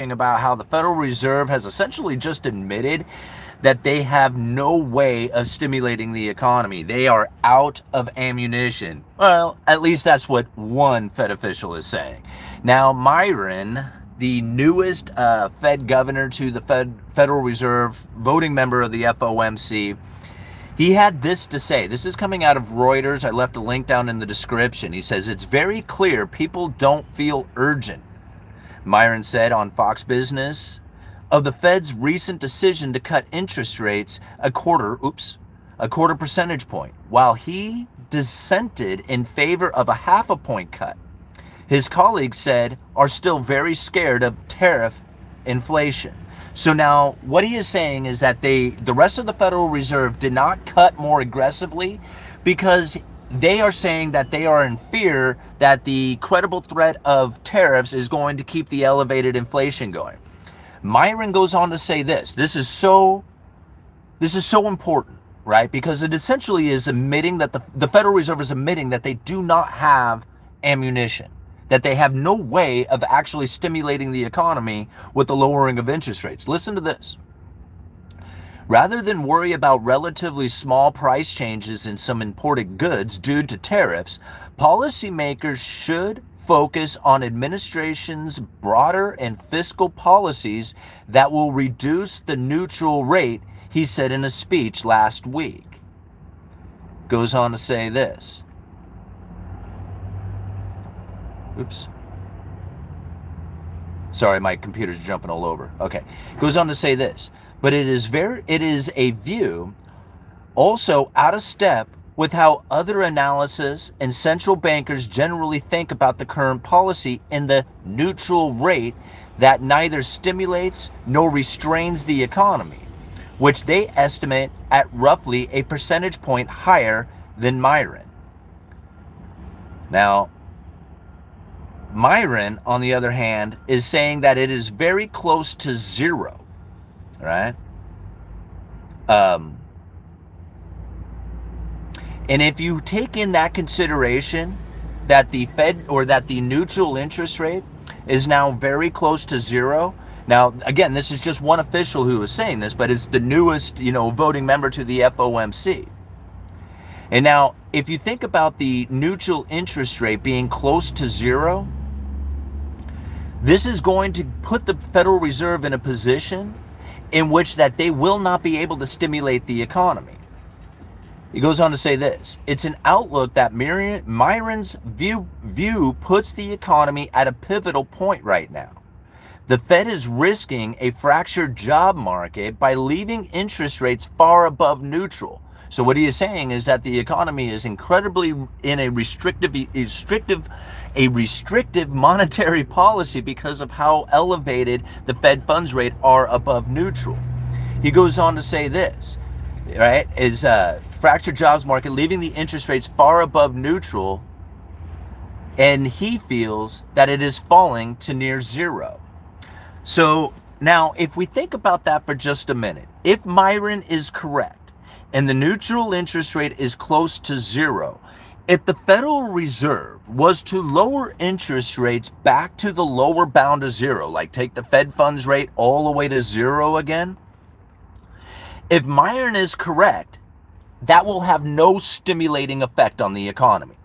about how the Federal Reserve has essentially just admitted that they have no way of stimulating the economy. They are out of ammunition. Well, at least that's what one Fed official is saying. Now, Myron, the newest Fed governor to the Federal Reserve, voting member of the FOMC, he had this to say. This is coming out of Reuters. I left a link down in the description. He says, "It's very clear people don't feel urgent," Myron said on Fox Business, "of the Fed's recent decision to cut interest rates a quarter percentage point, while he dissented in favor of a half a point cut. His colleagues said are still very scared of tariff inflation." So now what he is saying is that the rest of the Federal Reserve did not cut more aggressively because they are saying that they are in fear that the credible threat of tariffs is going to keep the elevated inflation going. Myron goes on to say this. This is so important, right? Because it essentially is admitting that the Federal Reserve is admitting that they do not have ammunition, that they have no way of actually stimulating the economy with the lowering of interest rates. Listen to this. "Rather than worry about relatively small price changes in some imported goods due to tariffs, policymakers should focus on administration's broader and fiscal policies that will reduce the neutral rate," he said in a speech last week. Goes on to say this. Oops. Sorry, my computer's jumping all over. Okay. Goes on to say this. "But it is a view also out of step with how other analysis and central bankers generally think about the current policy in the neutral rate that neither stimulates nor restrains the economy, which they estimate at roughly a percentage point higher than Myron." Now, Myron, on the other hand, is saying that it is very close to zero, right? And if you take in that consideration that the Fed or that the neutral interest rate is now very close to zero. Now, again, this is just one official who is saying this, but it's the newest, voting member to the FOMC. And now, if you think about the neutral interest rate being close to zero, this is going to put the Federal Reserve in a position in which that they will not be able to stimulate the economy. He goes on to say this. "It's an outlook that Myron's view puts the economy at a pivotal point right now. The Fed is risking a fractured job market by leaving interest rates far above neutral." So what he is saying is that the economy is incredibly in a restrictive monetary policy because of how elevated the Fed funds rate are above neutral. He goes on to say this, right, is fractured jobs market, leaving the interest rates far above neutral, and he feels that it is falling to near zero. So now, if we think about that for just a minute, if Myron is correct, and the neutral interest rate is close to zero, if the Federal Reserve was to lower interest rates back to the lower bound of zero, like take the Fed funds rate all the way to zero again, if Myron is correct, that will have no stimulating effect on the economy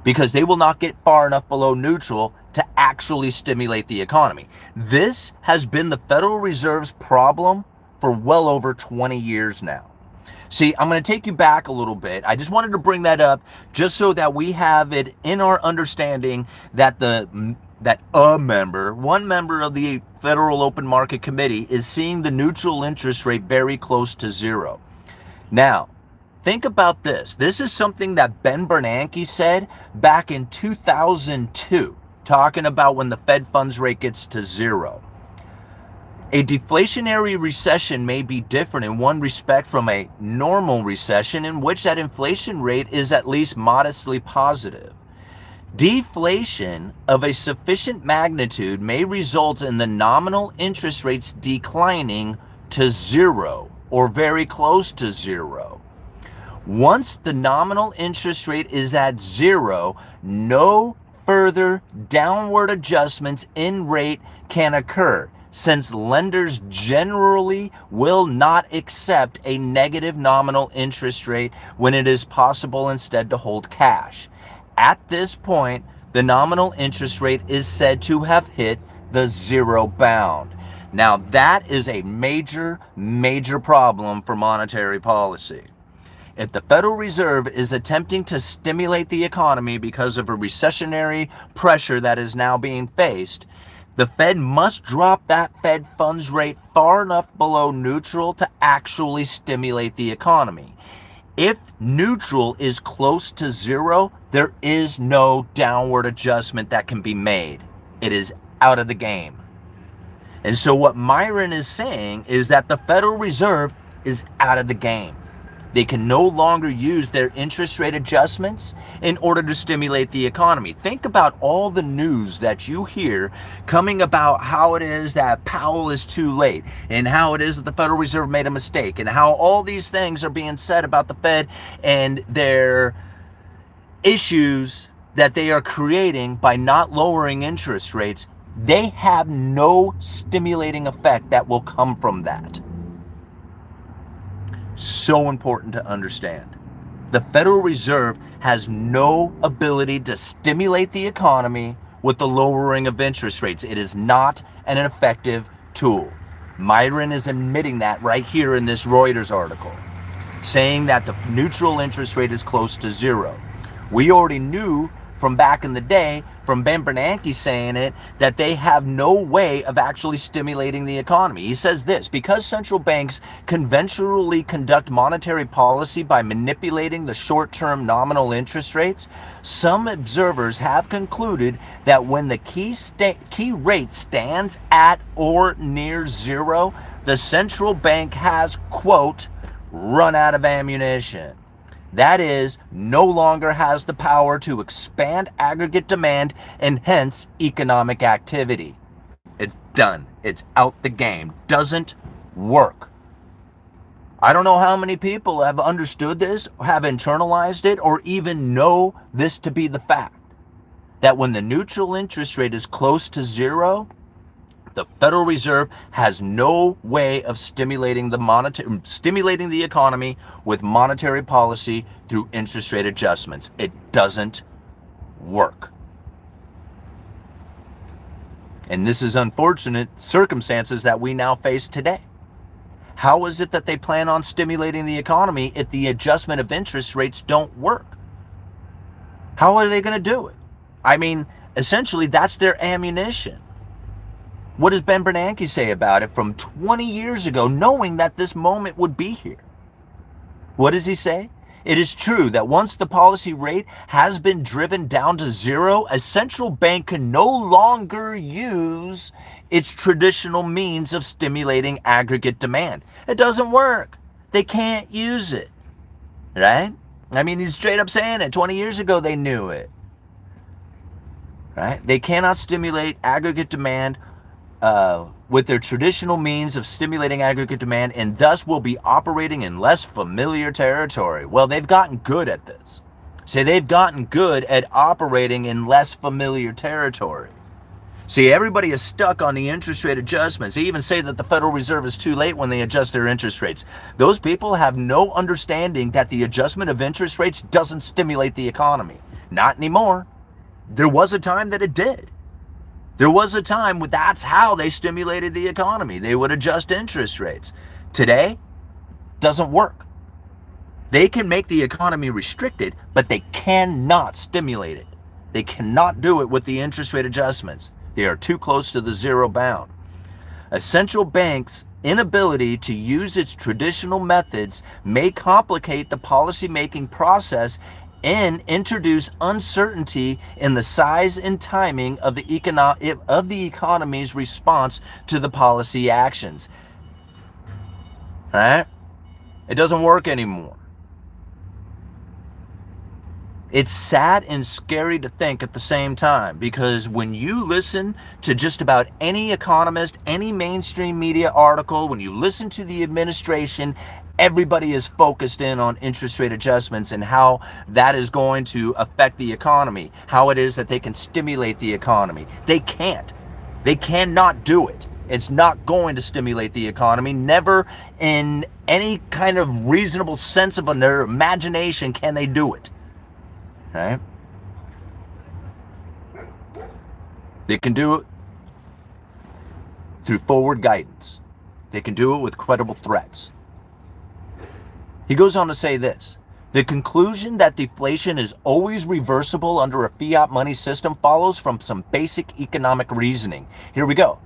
because they will not get far enough below neutral to actually stimulate the economy. This has been the Federal Reserve's problem for well over 20 years now. See, I'm going to take you back a little bit. I just wanted to bring that up just so that we have it in our understanding that one member of the Federal Open Market Committee is seeing the neutral interest rate very close to zero. Now, think about this. This is something that Ben Bernanke said back in 2002, talking about when the Fed funds rate gets to zero. A deflationary recession may be different in one respect from a normal recession in which that inflation rate is at least modestly positive. Deflation of a sufficient magnitude may result in the nominal interest rates declining to zero or very close to zero. Once the nominal interest rate is at zero, no further downward adjustments in rate can occur, since lenders generally will not accept a negative nominal interest rate when it is possible instead to hold cash. At this point, the nominal interest rate is said to have hit the zero bound. Now, that is a major, major problem for monetary policy. If the Federal Reserve is attempting to stimulate the economy because of a recessionary pressure that is now being faced, the Fed must drop that Fed funds rate far enough below neutral to actually stimulate the economy. If neutral is close to zero, there is no downward adjustment that can be made. It is out of the game. And so what Myron is saying is that the Federal Reserve is out of the game. They can no longer use their interest rate adjustments in order to stimulate the economy. Think about all the news that you hear coming about how it is that Powell is too late, and how it is that the Federal Reserve made a mistake, and how all these things are being said about the Fed and their issues that they are creating by not lowering interest rates. They have no stimulating effect that will come from that. So important to understand. The Federal Reserve has no ability to stimulate the economy with the lowering of interest rates. It is not an effective tool. Myron is admitting that right here in this Reuters article, saying that the neutral interest rate is close to zero. We already knew from back in the day, from Ben Bernanke saying it, that they have no way of actually stimulating the economy. He says this: because central banks conventionally conduct monetary policy by manipulating the short-term nominal interest rates, some observers have concluded that when the key rate stands at or near zero, the central bank has, quote, run out of ammunition. That is, no longer has the power to expand aggregate demand and hence economic activity. It's done. It's out the game. Doesn't work. I don't know how many people have understood this, have internalized it, or even know this to be the fact. That when the neutral interest rate is close to zero, the Federal Reserve has no way of stimulating the economy with monetary policy through interest rate adjustments. It doesn't work. And this is unfortunate circumstances that we now face today. How is it that they plan on stimulating the economy if the adjustment of interest rates don't work? How are they going to do it? I mean, essentially, that's their ammunition. What does Ben Bernanke say about it from 20 years ago, knowing that this moment would be here? What does he say? It is true that once the policy rate has been driven down to zero, a central bank can no longer use its traditional means of stimulating aggregate demand. It doesn't work. They can't use it, right? I mean, he's straight up saying it. 20 years ago, they knew it, right? They cannot stimulate aggregate demand with their traditional means of stimulating aggregate demand, and thus will be operating in less familiar territory. Well, they've gotten good at this. See, they've gotten good at operating in less familiar territory. See, everybody is stuck on the interest rate adjustments. They even say that the Federal Reserve is too late when they adjust their interest rates. Those people have no understanding that the adjustment of interest rates doesn't stimulate the economy. Not anymore. There was a time that it did. There was a time when that's how they stimulated the economy. They would adjust interest rates. Today, doesn't work. They can make the economy restricted, but they cannot stimulate it. They cannot do it with the interest rate adjustments. They are too close to the zero bound. A central bank's inability to use its traditional methods may complicate the policymaking process and introduce uncertainty in the size and timing of the economy's response to the policy actions. All right? It doesn't work anymore. It's sad and scary to think at the same time, because when you listen to just about any economist, any mainstream media article, when you listen to the administration, Everybody is focused in on interest rate adjustments and how that is going to affect the economy, how it is that they can stimulate the economy. They can't. They cannot do it. It's not going to stimulate the economy. Never in any kind of reasonable sense of their imagination can they do it. Right? They can do it through forward guidance. They can do it with credible threats. He goes on to say this: the conclusion that deflation is always reversible under a fiat money system follows from some basic economic reasoning. Here we go.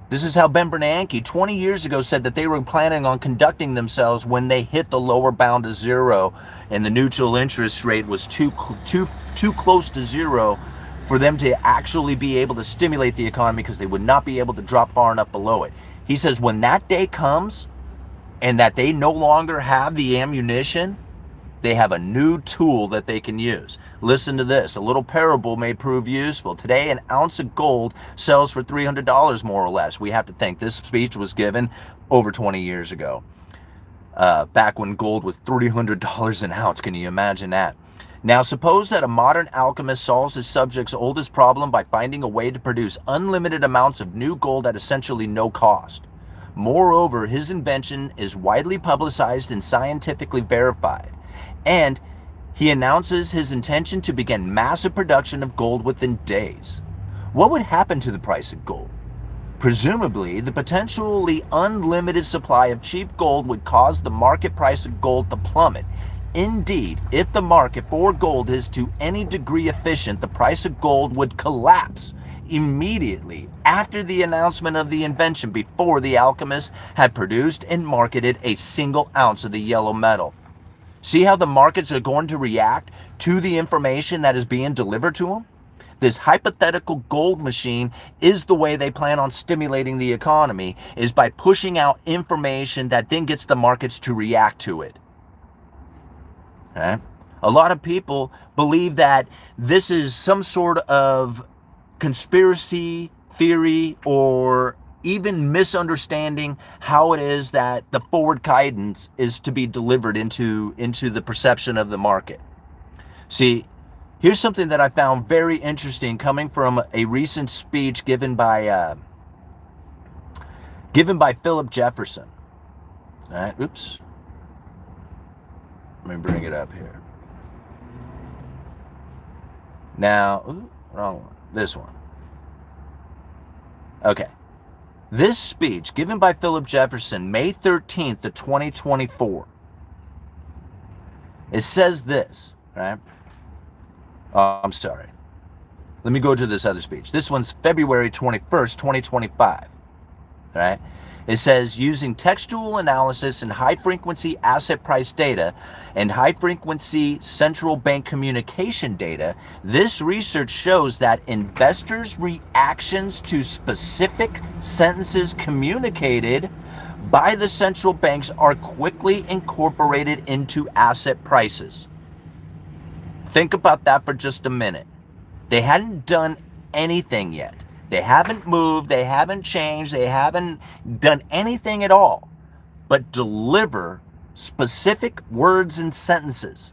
This is how Ben Bernanke 20 years ago said that they were planning on conducting themselves when they hit the lower bound of zero and the neutral interest rate was too close to zero for them to actually be able to stimulate the economy because they would not be able to drop far enough below it. He says when that day comes and that they no longer have the ammunition, they have a new tool that they can use. Listen to this. A little parable may prove useful. Today, an ounce of gold sells for $300 more or less. We have to think this speech was given over 20 years ago, back when gold was $300 an ounce. Can you imagine that? Now, suppose that a modern alchemist solves his subject's oldest problem by finding a way to produce unlimited amounts of new gold at essentially no cost. Moreover, his invention is widely publicized and scientifically verified, and he announces his intention to begin massive production of gold within days. What would happen to the price of gold? Presumably, the potentially unlimited supply of cheap gold would cause the market price of gold to plummet. Indeed, if the market for gold is to any degree efficient, the price of gold would collapse immediately after the announcement of the invention, before the alchemist had produced and marketed a single ounce of the yellow metal. See how the markets are going to react to the information that is being delivered to them? This hypothetical gold machine is the way they plan on stimulating the economy, is by pushing out information that then gets the markets to react to it. Okay? A lot of people believe that this is some sort of conspiracy theory or even misunderstanding how it is that the forward guidance is to be delivered into the perception of the market. See, here's something that I found very interesting coming from a recent speech given by Philip Jefferson. All right, oops. Let me bring it up here. Now, wrong one. This one. Okay. This speech given by Philip Jefferson, May 13th of 2024. It says this, right? Oh, I'm sorry. Let me go to this other speech. This one's February 21st, 2025. Right? It says, using textual analysis and high-frequency asset price data and high-frequency central bank communication data, this research shows that investors' reactions to specific sentences communicated by the central banks are quickly incorporated into asset prices. Think about that for just a minute. They hadn't done anything yet. They haven't moved, they haven't changed, they haven't done anything at all but deliver specific words and sentences.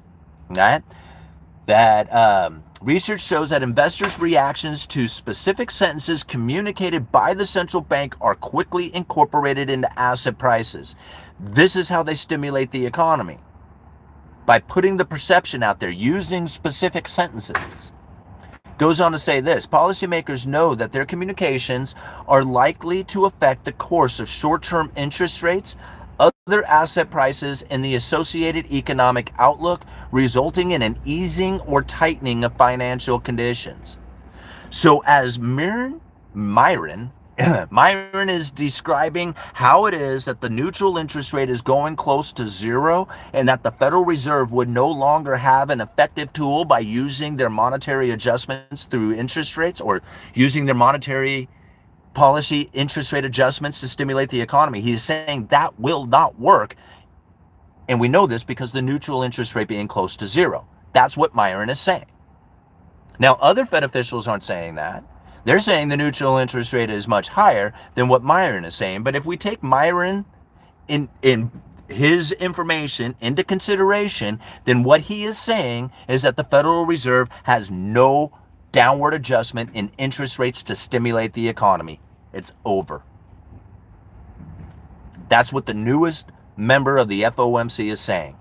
Right? That research shows that investors' reactions to specific sentences communicated by the central bank are quickly incorporated into asset prices. This is how they stimulate the economy, by putting the perception out there, using specific sentences. Goes on to say this: policymakers know that their communications are likely to affect the course of short-term interest rates, other asset prices, and the associated economic outlook, resulting in an easing or tightening of financial conditions. So as Myron is describing how it is that the neutral interest rate is going close to zero, and that the Federal Reserve would no longer have an effective tool by using their monetary adjustments through interest rates, or using their monetary policy interest rate adjustments to stimulate the economy. He is saying that will not work. And we know this because the neutral interest rate being close to zero. That's what Myron is saying. Now, other Fed officials aren't saying that. They're saying the neutral interest rate is much higher than what Myron is saying. But if we take Myron in his information into consideration, then what he is saying is that the Federal Reserve has no downward adjustment in interest rates to stimulate the economy. It's over. That's what the newest member of the FOMC is saying.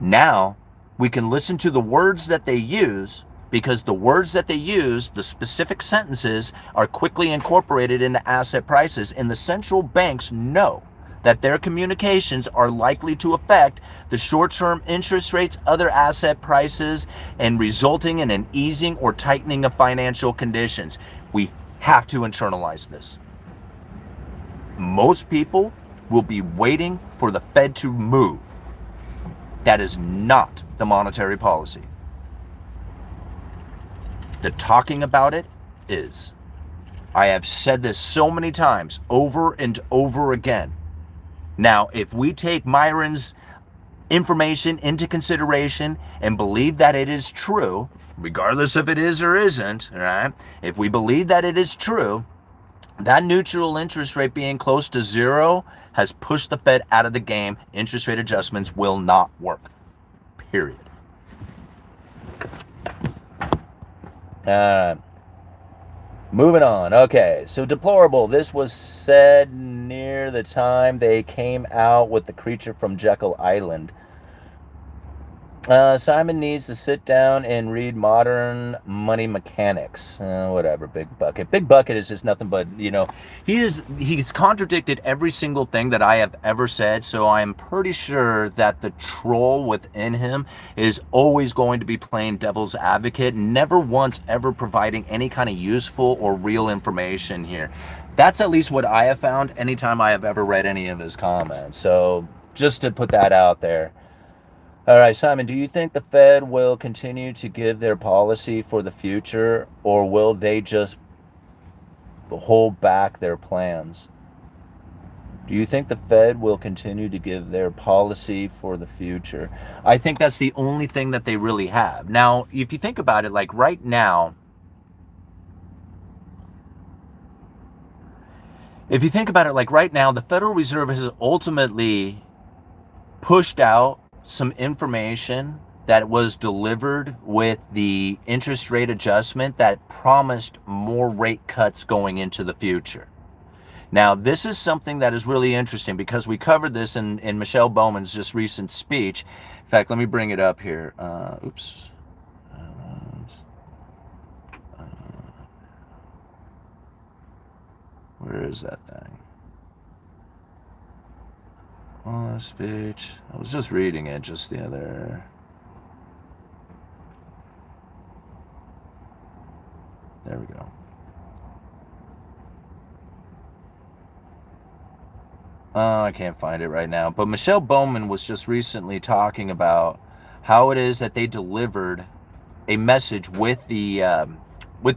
Now, we can listen to the words that they use, because the words that they use, the specific sentences, are quickly incorporated into asset prices, and the central banks know that their communications are likely to affect the short-term interest rates, other asset prices, and resulting in an easing or tightening of financial conditions. We have to internalize this. Most people will be waiting for the Fed to move. That is not the monetary policy. The talking about it is. I have said this so many times, over and over again. Now, if we take Myron's information into consideration and believe that it is true, regardless if it is or isn't, right? If we believe that it is true, that neutral interest rate being close to zero has pushed the Fed out of the game. Interest rate adjustments will not work. Period. Moving on. Okay, so deplorable. This was said near the time they came out with the creature from Jekyll Island. Simon needs to sit down and read Modern Money Mechanics. Whatever, Big Bucket. Big Bucket is just nothing but, he's contradicted every single thing that I have ever said, so I am pretty sure that the troll within him is always going to be playing devil's advocate, never once ever providing any kind of useful or real information here. That's at least what I have found anytime I have ever read any of his comments. So just to put that out there. All right, Simon, do you think the Fed will continue to give their policy for the future, or will they just hold back their plans? Do you think the Fed will continue to give their policy for the future? I think that's the only thing that they really have. Now, if you think about it, like right now, the Federal Reserve has ultimately pushed out some information that was delivered with the interest rate adjustment that promised more rate cuts going into the future. Now, this is something that is really interesting because we covered this in Michelle Bowman's just recent speech. In fact, let me bring it up here. Where is that thing? Speech. I was just reading it just the other. There we go. I can't find it right now. But Michelle Bowman was just recently talking about how it is that they delivered a message with the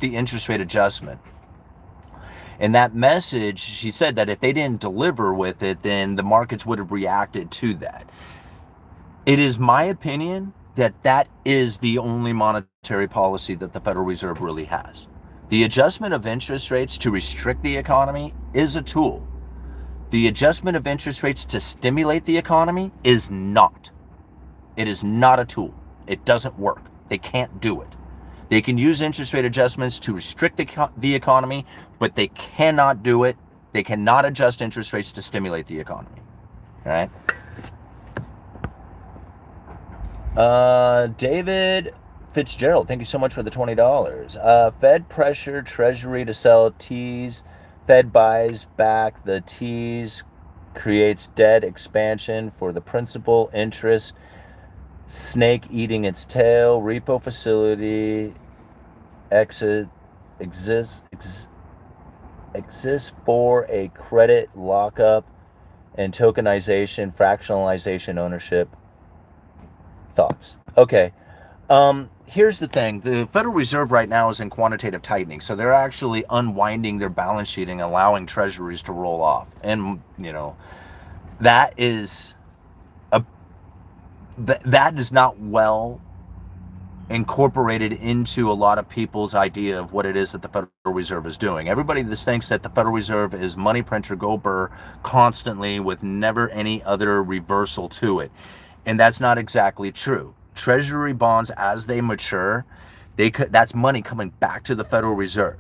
interest rate adjustment. And that message, she said that if they didn't deliver with it, then the markets would have reacted to that. It is my opinion that that is the only monetary policy that the Federal Reserve really has. The adjustment of interest rates to restrict the economy is a tool. The adjustment of interest rates to stimulate the economy is not. It is not a tool. It doesn't work. They can't do it. They can use interest rate adjustments to restrict the economy, but they cannot do it. They cannot adjust interest rates to stimulate the economy. All right. David Fitzgerald, thank you so much for the $20. Fed pressure Treasury to sell T's. Fed buys back the T's, creates debt expansion for the principal interest. Snake eating its tail. Repo facility exists for a credit lockup and tokenization, fractionalization, ownership. Thoughts? Okay. Here's the thing. The Federal Reserve right now is in quantitative tightening, so they're actually unwinding their balance sheet and allowing treasuries to roll off. And, that is not well incorporated into a lot of people's idea of what it is that the Federal Reserve is doing. Everybody just thinks that the Federal Reserve is money printer go burr constantly with never any other reversal to it. And that's not exactly true. Treasury bonds, as they mature, that's money coming back to the Federal Reserve.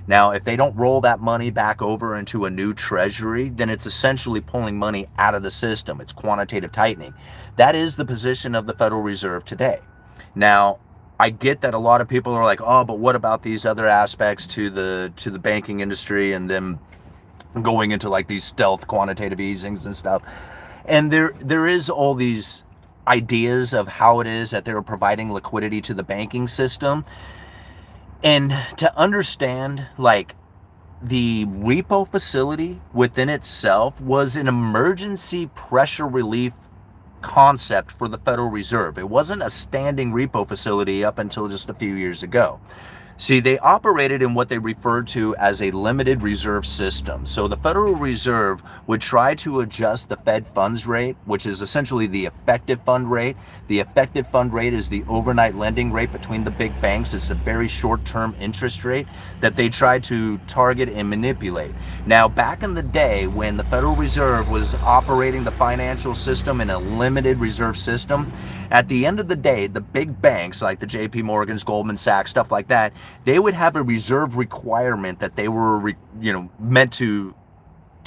Now, if they don't roll that money back over into a new treasury, then it's essentially pulling money out of the system. It's quantitative tightening. That is the position of the Federal Reserve today. Now, I get that a lot of people are like, oh, but what about these other aspects to the banking industry and them going into like these stealth quantitative easings and stuff. And there is all these ideas of how it is that they're providing liquidity to the banking system. And to understand, like, the repo facility within itself was an emergency pressure relief concept for the Federal Reserve. It wasn't a standing repo facility up until just a few years ago. See, they operated in what they referred to as a limited reserve system. So the Federal Reserve would try to adjust the Fed funds rate, which is essentially the effective fund rate. The effective fund rate is the overnight lending rate between the big banks. It's a very short-term interest rate that they try to target and manipulate. Now, back in the day when the Federal Reserve was operating the financial system in a limited reserve system, at the end of the day, the big banks like the JP Morgans, Goldman Sachs, stuff like that, they would have a reserve requirement that they were, meant to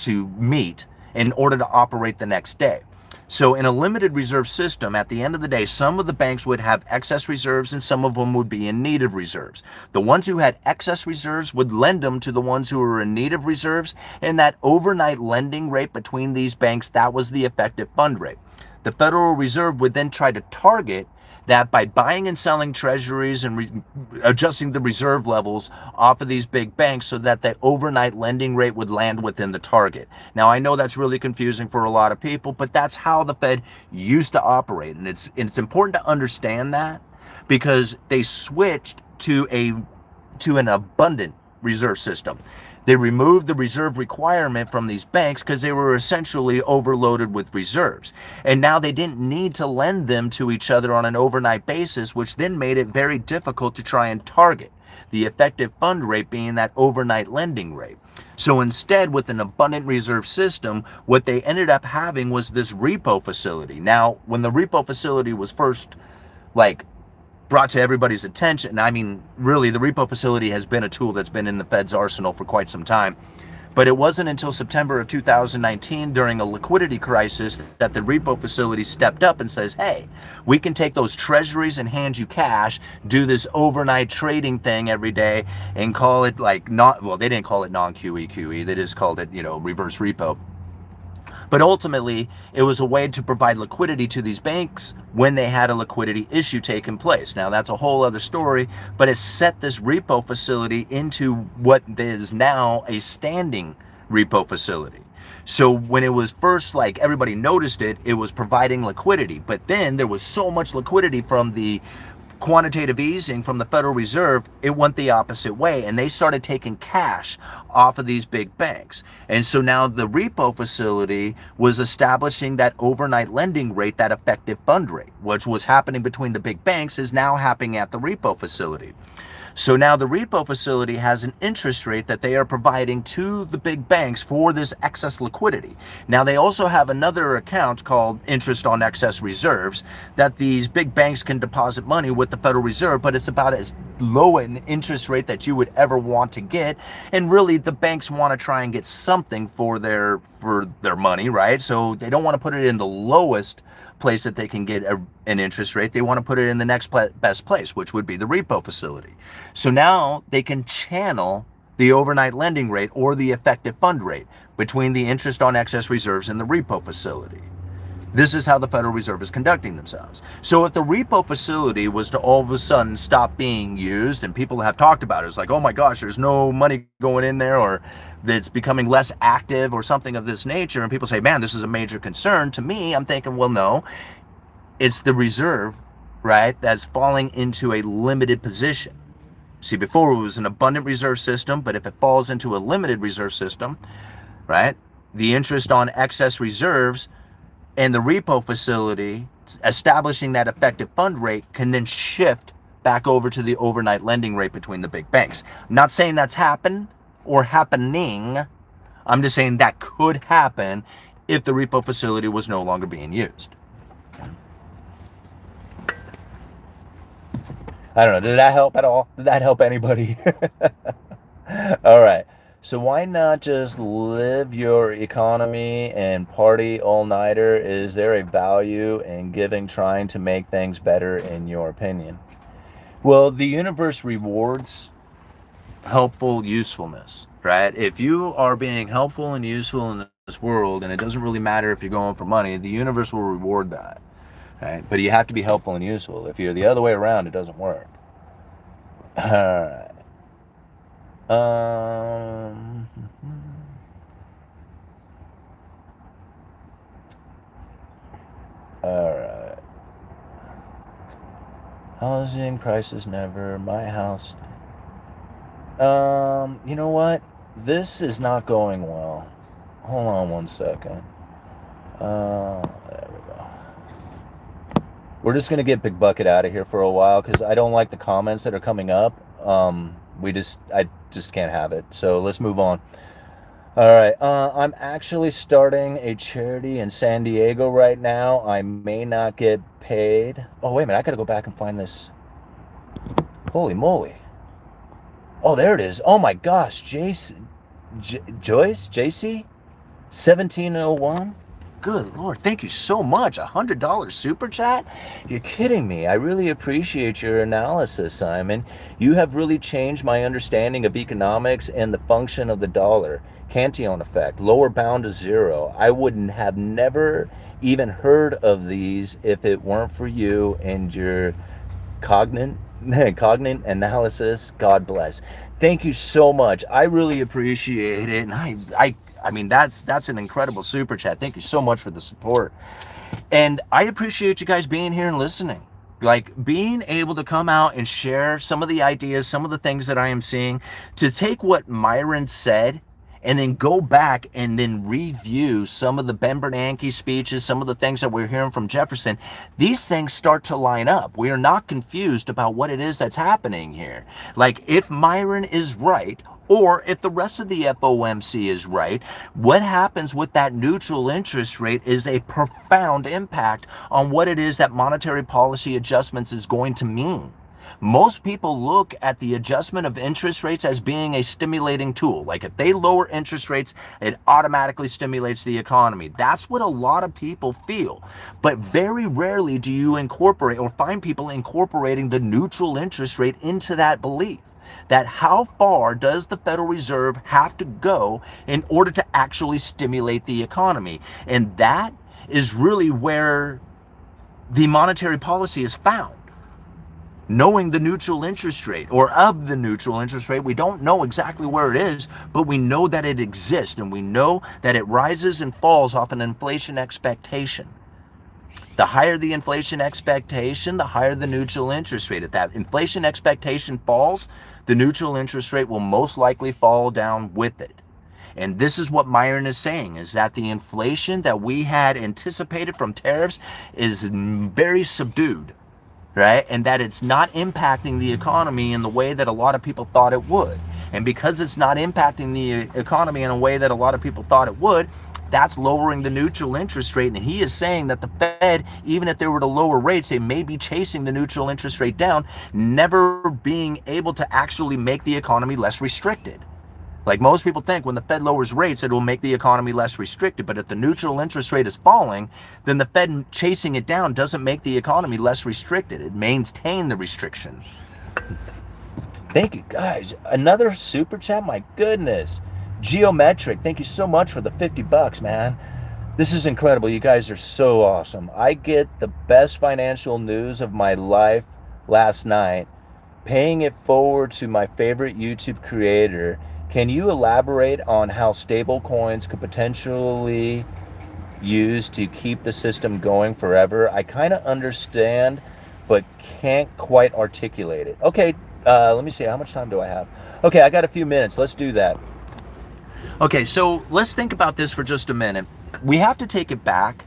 meet in order to operate the next day. So in a limited reserve system, at the end of the day, some of the banks would have excess reserves and some of them would be in need of reserves. The ones who had excess reserves would lend them to the ones who were in need of reserves, and that overnight lending rate between these banks, that was the effective fund rate. The Federal Reserve would then try to target that by buying and selling treasuries and adjusting the reserve levels off of these big banks so that the overnight lending rate would land within the target. Now, I know that's really confusing for a lot of people, but that's how the Fed used to operate. And it's important to understand that because they switched to an abundant reserve system. They removed the reserve requirement from these banks because they were essentially overloaded with reserves. And now they didn't need to lend them to each other on an overnight basis, which then made it very difficult to try and target the effective fund rate being that overnight lending rate. So instead, with an abundant reserve system, what they ended up having was this repo facility. Now, when the repo facility was first brought to everybody's attention. I mean, really, the repo facility has been a tool that's been in the Fed's arsenal for quite some time. But it wasn't until September of 2019, during a liquidity crisis, that the repo facility stepped up and says, hey, we can take those treasuries and hand you cash, do this overnight trading thing every day, and call it they didn't call it non-QE QE, they just called it, reverse repo. But ultimately, it was a way to provide liquidity to these banks when they had a liquidity issue taking place. Now, that's a whole other story, but it set this repo facility into what is now a standing repo facility. So when it was first, everybody noticed it, it was providing liquidity. But then there was so much liquidity from the quantitative easing from the Federal Reserve, it went the opposite way, and they started taking cash off of these big banks. And so now the repo facility was establishing that overnight lending rate, that effective fund rate, which was happening between the big banks, is now happening at the repo facility. So now the repo facility has an interest rate that they are providing to the big banks for this excess liquidity. Now they also have another account called interest on excess reserves that these big banks can deposit money with the Federal Reserve, but it's about as low an interest rate that you would ever want to get. And really the banks want to try and get something for their money, right? So they don't want to put it in the lowest place that they can get an interest rate. They want to put it in the next best place, which would be the repo facility. So now they can channel the overnight lending rate or the effective fund rate between the interest on excess reserves and the repo facility. This is how the Federal Reserve is conducting themselves. So if the repo facility was to all of a sudden stop being used, and people have talked about it, it's like, oh my gosh, there's no money going in there, or it's becoming less active or something of this nature, and people say, man, this is a major concern. To me, I'm thinking, well, no, it's the reserve, right, that's falling into a limited position. See, before it was an abundant reserve system, but if it falls into a limited reserve system, right, the interest on excess reserves and the repo facility establishing that effective fund rate can then shift back over to the overnight lending rate between the big banks. I'm not saying that's happened or happening. I'm just saying that could happen if the repo facility was no longer being used. I don't know. Did that help at all? Did that help anybody? All right. So why not just live your economy and party all-nighter? Is there a value in giving, trying to make things better, in your opinion? Well, the universe rewards helpful usefulness, right? If you are being helpful and useful in this world, and it doesn't really matter if you're going for money, the universe will reward that, right? But you have to be helpful and useful. If you're the other way around, it doesn't work. All right. All right. Housing prices never. My house. You know what? This is not going well. Hold on one second. There we go. We're just gonna get Big Bucket out of here for a while because I don't like the comments that are coming up. I just can't have it. So let's move on. All right. I'm actually starting a charity in San Diego right now. I may not get paid. Oh, wait a minute. I gotta go back and find this. Holy moly. Oh, there it is. Oh my gosh. Joyce? JC? 1701? Good Lord, thank you so much. $100 super chat? You're kidding me. I really appreciate your analysis, Simon. You have really changed my understanding of economics and the function of the dollar. Cantillon effect, lower bound to zero. I wouldn't have never even heard of these if it weren't for you and your cognate analysis. God bless. Thank you so much. I really appreciate it. And I mean, that's an incredible super chat. Thank you so much for the support. And I appreciate you guys being here and listening. Like, being able to come out and share some of the ideas, some of the things that I am seeing, to take what Myron said and then go back and then review some of the Ben Bernanke speeches, some of the things that we're hearing from Jefferson. These things start to line up. We are not confused about what it is that's happening here. Like, if Myron is right, or if the rest of the FOMC is right, what happens with that neutral interest rate is a profound impact on what it is that monetary policy adjustments is going to mean. Most people look at the adjustment of interest rates as being a stimulating tool. Like, if they lower interest rates, it automatically stimulates the economy. That's what a lot of people feel. But very rarely do you incorporate or find people incorporating the neutral interest rate into that belief. That how far does the Federal Reserve have to go in order to actually stimulate the economy? And that is really where the monetary policy is found. Knowing the neutral interest rate, or of the neutral interest rate, we don't know exactly where it is, but we know that it exists, and we know that it rises and falls off an inflation expectation. The higher the inflation expectation, the higher the neutral interest rate. If that inflation expectation falls, the neutral interest rate will most likely fall down with it. And this is what Myron is saying, is that the inflation that we had anticipated from tariffs is very subdued, right? And that it's not impacting the economy in the way that a lot of people thought it would. And because it's not impacting the economy in a way that a lot of people thought it would, that's lowering the neutral interest rate. And he is saying that the Fed, even if they were to lower rates, they may be chasing the neutral interest rate down, never being able to actually make the economy less restricted. Like, most people think when the Fed lowers rates, it will make the economy less restricted. But if the neutral interest rate is falling, then the Fed chasing it down doesn't make the economy less restricted. It maintains the restriction. Thank you, guys. Another super chat? My goodness. Geometric, thank you so much for the $50, man. This is incredible. You guys are so awesome. I get the best financial news of my life last night, paying it forward to my favorite YouTube creator. Can you elaborate on how stable coins could potentially use to keep the system going forever? I kind of understand, but can't quite articulate it. Okay, let me see. How much time do I have? Okay, I got a few minutes. Let's do that. Okay, so let's think about this for just a minute. We have to take it back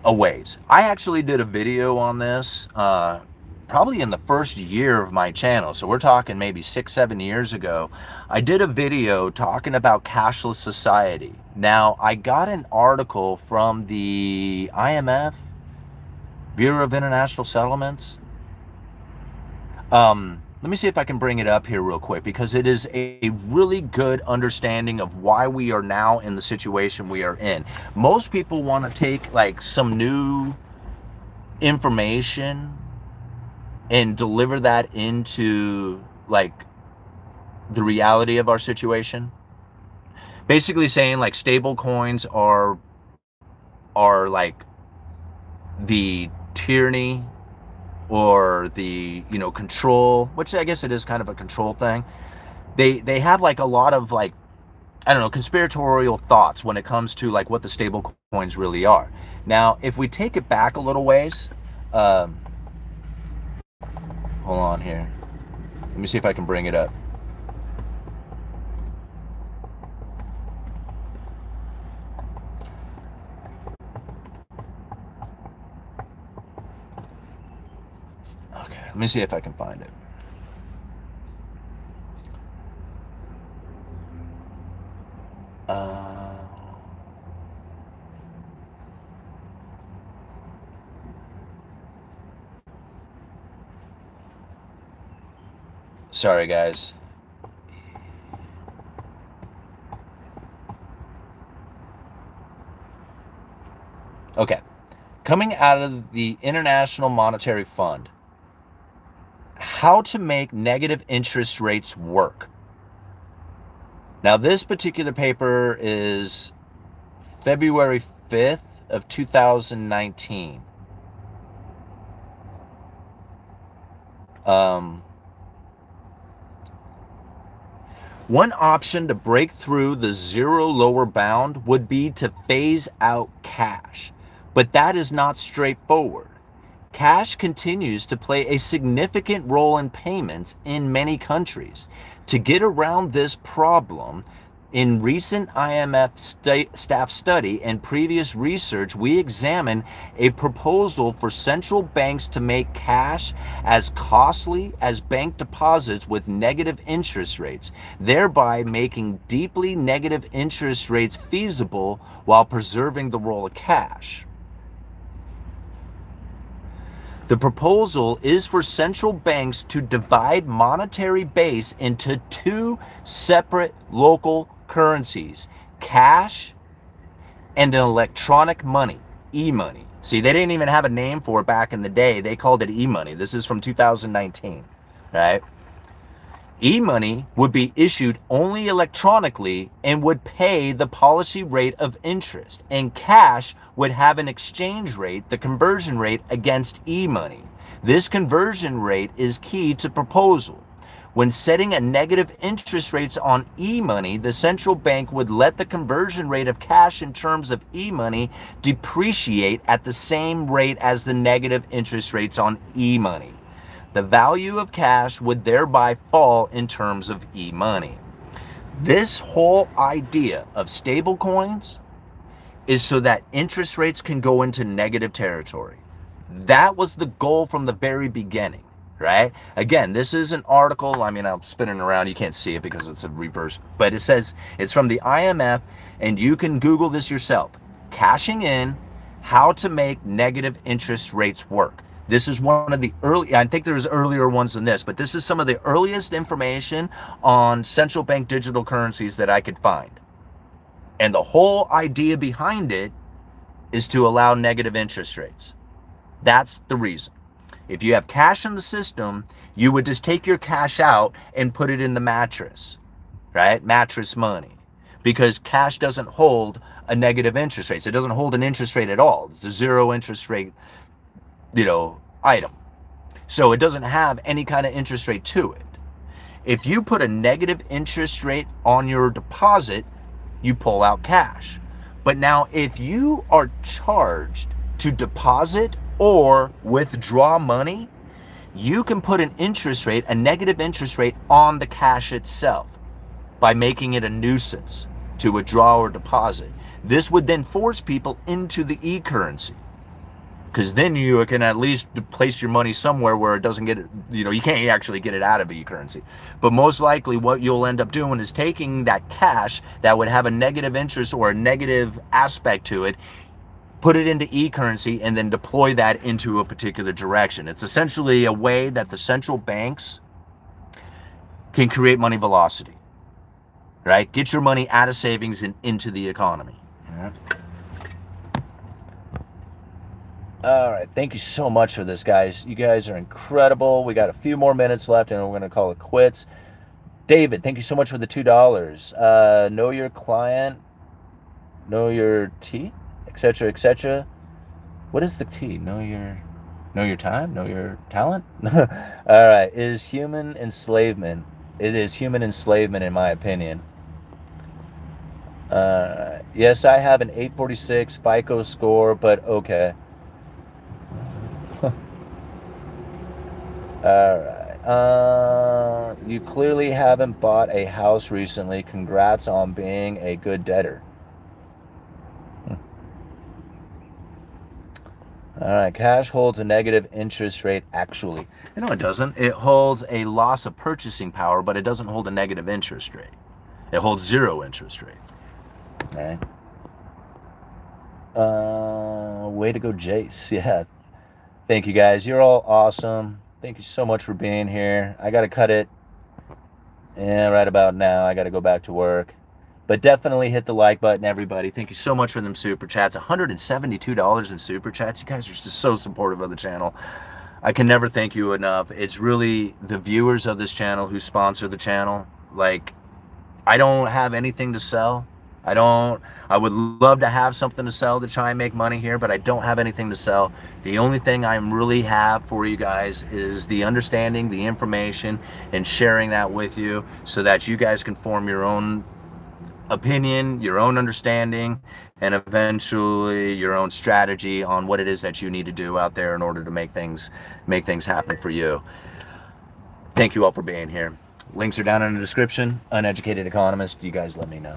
a ways. I actually did a video on this probably in the first year of my channel, so we're talking maybe 6-7 years ago, I did a video talking about cashless society. Now, I got an article from the IMF, Bureau of International Settlements. Let me see if I can bring it up here real quick, because it is a really good understanding of why we are now in the situation we are in. Most people want to take like some new information and deliver that into like the reality of our situation. Basically saying like stable coins are like the tyranny or the, you know, control, which I guess it is kind of a control thing. They have like a lot of like, I don't know, conspiratorial thoughts when it comes to like what the stable coins really are. Now, if we take it back a little ways, hold on here. Let me see if I can bring it up. Okay, let me see if I can find it. Sorry, guys. Okay. Coming out of the International Monetary Fund, how to make negative interest rates work. Now, this particular paper is February 5th of 2019. One option to break through the zero lower bound would be to phase out cash, but that is not straightforward. Cash continues to play a significant role in payments in many countries. To get around this problem, in recent IMF staff study and previous research, we examine a proposal for central banks to make cash as costly as bank deposits with negative interest rates, thereby making deeply negative interest rates feasible while preserving the role of cash. The proposal is for central banks to divide monetary base into two separate local currencies, cash and an electronic money, e-money. See, they didn't even have a name for it back in the day. They called it e-money. This is from 2019, right? E-money would be issued only electronically and would pay the policy rate of interest, and cash would have an exchange rate, the conversion rate, against e-money. This conversion rate is key to proposal. When setting a negative interest rates on e-money, the central bank would let the conversion rate of cash in terms of e-money depreciate at the same rate as the negative interest rates on e-money. The value of cash would thereby fall in terms of e-money. This whole idea of stable coins is so that interest rates can go into negative territory. That was the goal from the very beginning, right? Again, this is an article. I mean, I'm spinning around. You can't see it because it's a reverse, but it says it's from the IMF, and you can Google this yourself. Cashing in, how to make negative interest rates work. This is one of the early, I think there's earlier ones than this, but this is some of the earliest information on central bank digital currencies that I could find. And the whole idea behind it is to allow negative interest rates. That's the reason. If you have cash in the system, you would just take your cash out and put it in the mattress, right? Mattress money. Because cash doesn't hold a negative interest rate. So it doesn't hold an interest rate at all. It's a zero interest rate, you know, item. So it doesn't have any kind of interest rate to it. If you put a negative interest rate on your deposit, you pull out cash. But now if you are charged to deposit or withdraw money, you can put an interest rate, a negative interest rate, on the cash itself by making it a nuisance to withdraw or deposit. This would then force people into the e-currency. because then you can at least place your money somewhere where it doesn't get, you can't actually get it out of e-currency. But most likely what you'll end up doing is taking that cash that would have a negative interest or a negative aspect to it, put it into e-currency, and then deploy that into a particular direction. It's essentially a way that the central banks can create money velocity, right? Get your money out of savings and into the economy. All right. All right, thank you so much for this, guys. You guys are incredible. We got a few more minutes left, and we're going to call it quits. David, thank you so much for the $2. Know your client, know your T, etc., etc. What is the T? Know your time, know your talent. All right, is human enslavement. It is human enslavement, in my opinion. Yes, I have an 846 FICO score, but okay. All right. You clearly haven't bought a house recently. Congrats on being a good debtor. All right. Cash holds a negative interest rate, actually. No, it doesn't. It holds a loss of purchasing power, but it doesn't hold a negative interest rate. It holds zero interest rate. All right. Way to go, Jace. Yeah. Thank you, guys. You're all awesome. Thank you so much for being here. I got to cut it. And right about now, I got to go back to work. But definitely hit the like button, everybody. Thank you so much for them super chats. $172 in super chats. You guys are just so supportive of the channel. I can never thank you enough. It's really the viewers of this channel who sponsor the channel. Like, I don't have anything to sell. I would love to have something to sell to try and make money here, but I don't have anything to sell. The only thing I really have for you guys is the understanding, the information, and sharing that with you so that you guys can form your own opinion, your own understanding, and eventually your own strategy on what it is that you need to do out there in order to make things happen for you. Thank you all for being here. Links are down in the description. Uneducated Economist. You guys let me know.